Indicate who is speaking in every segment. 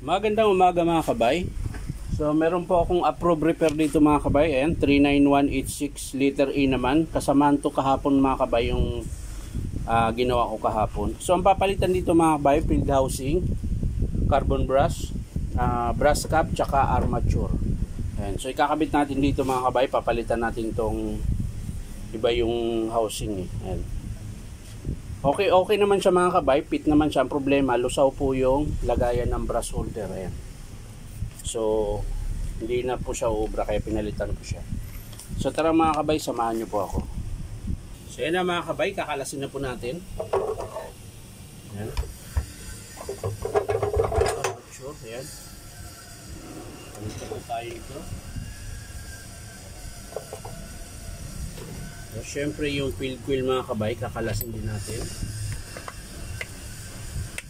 Speaker 1: Magandang umaga mga kabay. So meron po akong approved repair dito mga kabay. Ayan, 39186 liter E naman. Kasamaan to kahapon mga kabay yung ginawa ko kahapon. So ang papalitan dito mga kabay, field housing, carbon brush, brass cap, tsaka armature. Ayan, so ikakabit natin dito mga kabay. Papalitan natin tong iba yung housing. Ayan. Okay naman siya mga kabay, fit naman siya. Ang problema, lusaw po yung lagayan ng brush holder. Ayan. So, hindi na po siya ubra, kaya pinalitan ko siya. So, tara mga kabay, samahan nyo po ako. So, yan na mga kabay, kakalasin na po natin. Ayan. Sure, ayan. Palito po tayo ito. So, syempre yung field coil mga kabay, kakalasin din natin.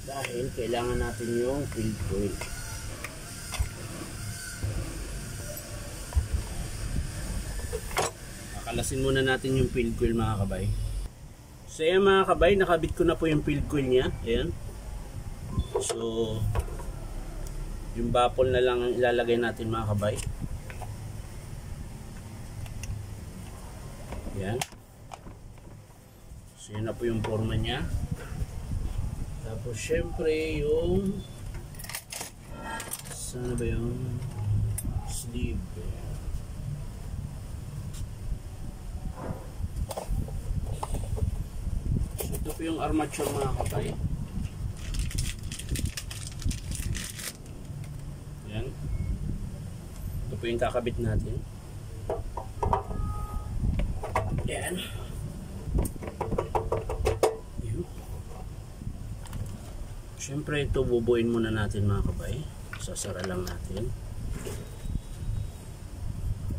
Speaker 1: Dahil kailangan natin yung field coil. Kakalasin muna natin yung field coil mga kabay. So ayan mga kabay, nakabit ko na po yung field coil niya. Ayan. So yung baffle na lang ang ilalagay natin mga kabay. Yan. So yun na po yung forma niya. Tapos syempre yung saan ba yung sleeve. So ito po yung armature mga kabay. Yan. Ito po yung kakabit natin. Yan. Siyempre ito bubuin muna natin mga kabay. Sasara lang natin.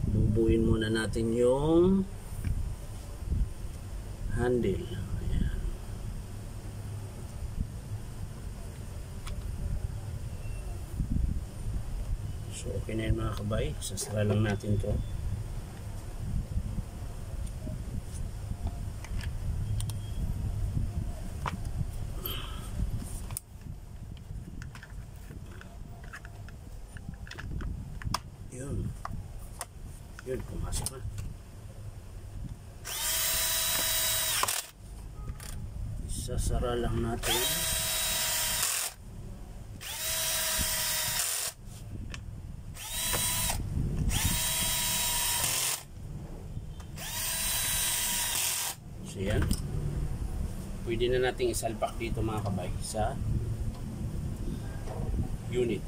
Speaker 1: Bubuin muna natin yung handle. Ayan. So okay na yun mga kabay. Sasara lang natin to. Yun, pumasok na. Isasara lang natin. So yan. Pwede na nating isalpak dito mga kabay sa unit.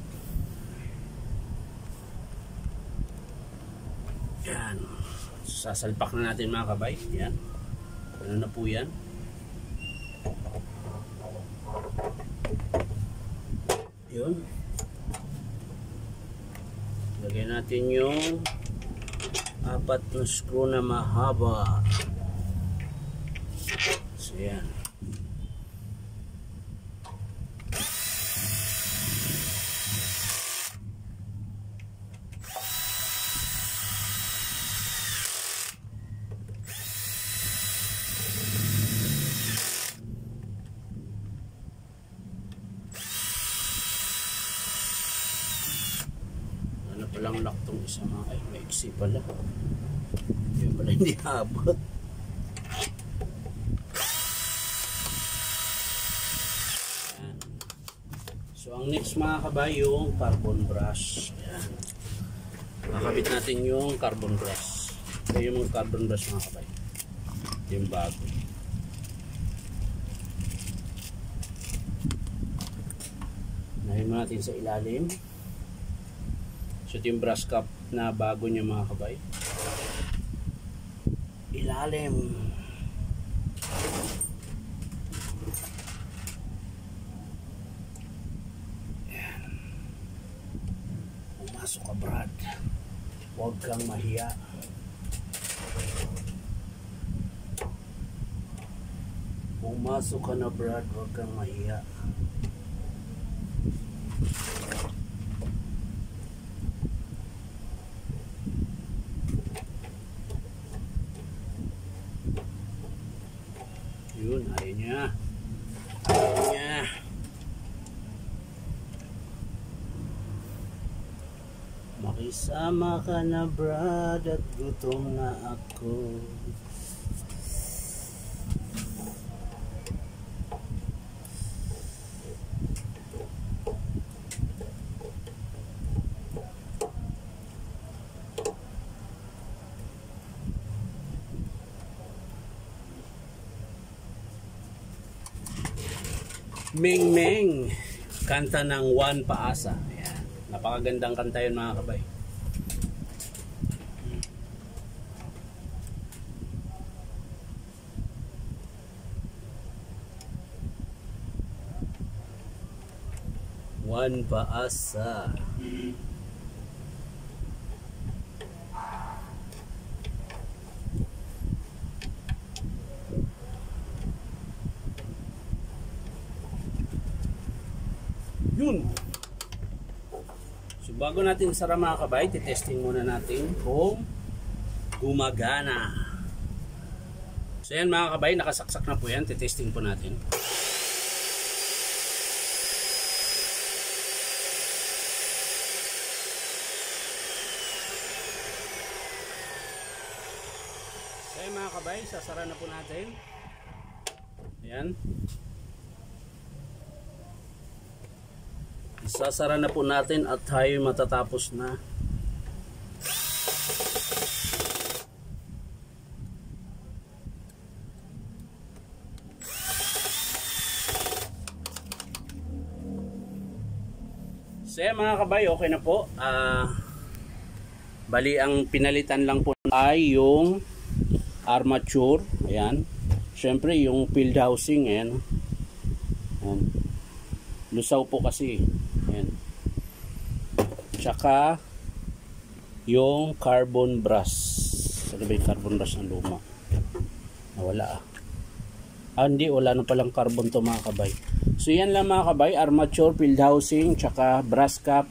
Speaker 1: Yan. Sasalpak na natin mga kabay. Yan. Ano na po yan. Yun. Lagyan natin yung 4 na screw na mahaba. So yan. Palang lock tong isa mga ay maiksi pala. Yun pala hindi habot. Ayan. So ang next mga kabay yung carbon brush. Ayan. Makabit natin yung carbon brush. Ito yung carbon brush mga kabay. Yung bago. Nahin natin sa ilalim. So ito yung brush cap na bago niya mga kabay. Ilalim. Ayan. Pumasok ka Brad. Huwag kang mahiya. Pumasok ka na Brad. Huwag kang mahiya. Yun, ayaw niya. Ayaw niya. Isama ka na brad at gutom na ako. Ming Ming, kanta ng Juan Paasa. Ayan. Napakagandang kanta yun mga kabay. Juan Paasa. Yun. So bago natin sara mga kabay, titesting muna natin kung gumagana. So yan mga kabay, nakasaksak na po yan. Titesting po natin. So yan mga kabay, sasara na po natin. Ayan. Sasara na po natin at tayo matatapos na. So mga kabay, okay na po. Bali ang pinalitan lang po ay yung armature. Ayan. Siyempre yung field housing. Ayan. Ayan. Lusaw po kasi. Ayan. Tsaka yung carbon brush. Ano ba yung carbon brush ng luma? Nawala hindi, wala na palang carbon to mga kabay. So yan lang mga kabay, armature, field housing, tsaka brass cap.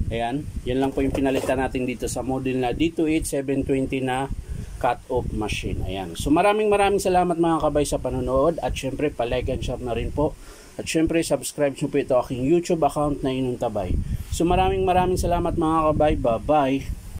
Speaker 1: Ayan, yan lang po yung pinalitan natin dito sa model na D28720 na cut-off machine. Ayan. So maraming salamat mga kabay sa panonood at syempre pa-like and share na rin po. At syempre, subscribe nyo po ito aking YouTube account na Inong Tabay. So maraming salamat mga kabay. Bye-bye.